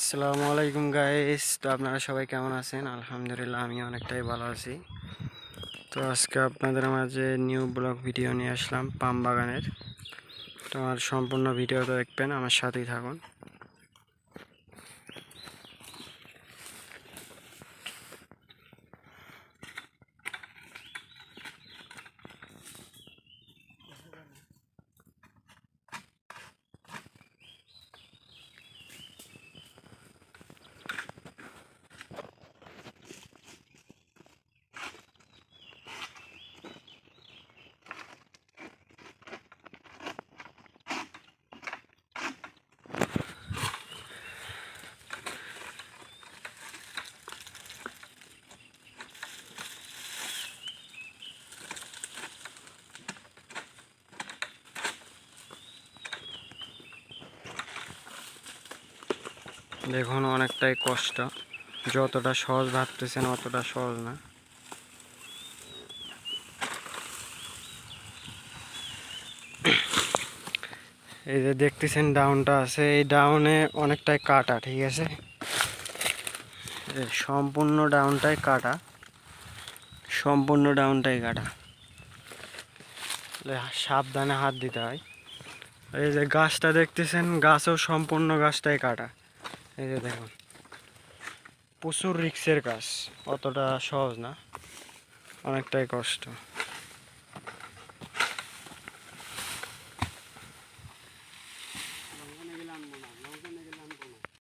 আসসালামু আলাইকুম গাইস। তো আপনারা সবাই কেমন আছেন? আলহামদুলিল্লাহ আমি অনেকটাই ভালো আছি। তো আজকে আপনাদের মাঝে নিউ ব্লগ ভিডিও নিয়ে আসলাম পাম বাগানের। তো আমার সম্পূর্ণ ভিডিওটা দেখবেন, আমার সাথেই থাকুন। দেখুন অনেকটাই কষ্ট, যতটা সহজ ভাবতেছেন অতটা সহজ না। এই যে দেখতেছেন ডাউনটা আছে, এই ডাউনে অনেকটাই কাটা, ঠিক আছে? সম্পূর্ণ ডাউনটাই কাটা, সম্পূর্ণ ডাউনটাই কাটা। সাবধানে হাত দিতে হয়। এই যে গাছটা দেখতেছেন, গাছও সম্পূর্ণ গাছটাই কাটা। এই যে দেখুন, প্রচুর রিক্সের কাজ, অতটা সহজ না, অনেকটাই কষ্ট।